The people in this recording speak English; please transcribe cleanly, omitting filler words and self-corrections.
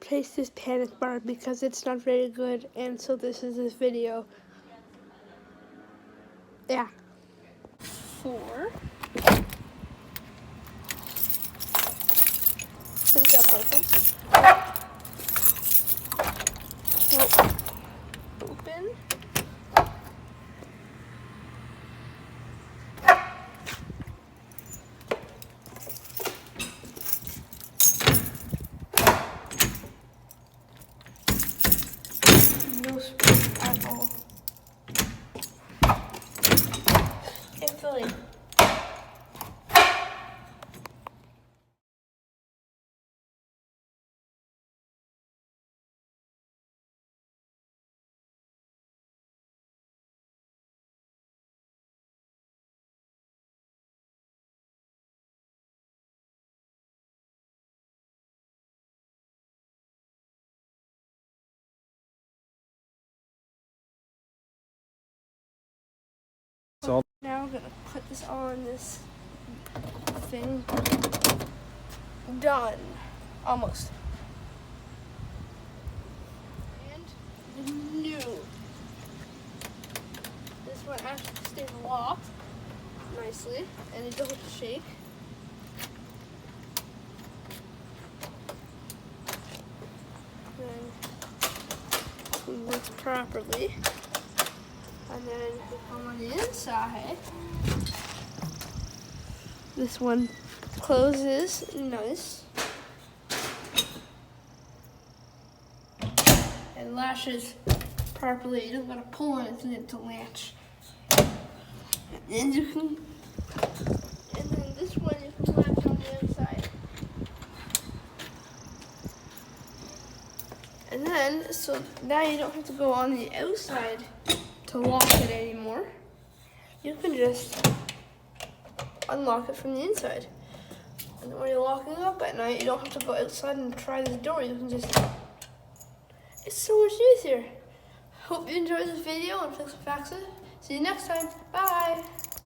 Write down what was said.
replace this panic bar because it's not very good, and so this is this video. Yeah. 4. I think that's perfect. Open. No spring at all. It's filling. Now I'm gonna put this on this thing. Done. Almost. And the new. This one actually stays locked nicely, and it doesn't shake. Then it works properly. And then on the inside, this one closes nice and latches properly. You don't gotta pull on it to latch. And then this one you can latch on the inside. And then, so now you don't have to go on the outside to lock it anymore. You can just unlock it from the inside. And then when you're locking up at night, you don't have to go outside and try this door. You can just, it's so much easier. Hope you enjoyed this video and fix it. See you next time. Bye.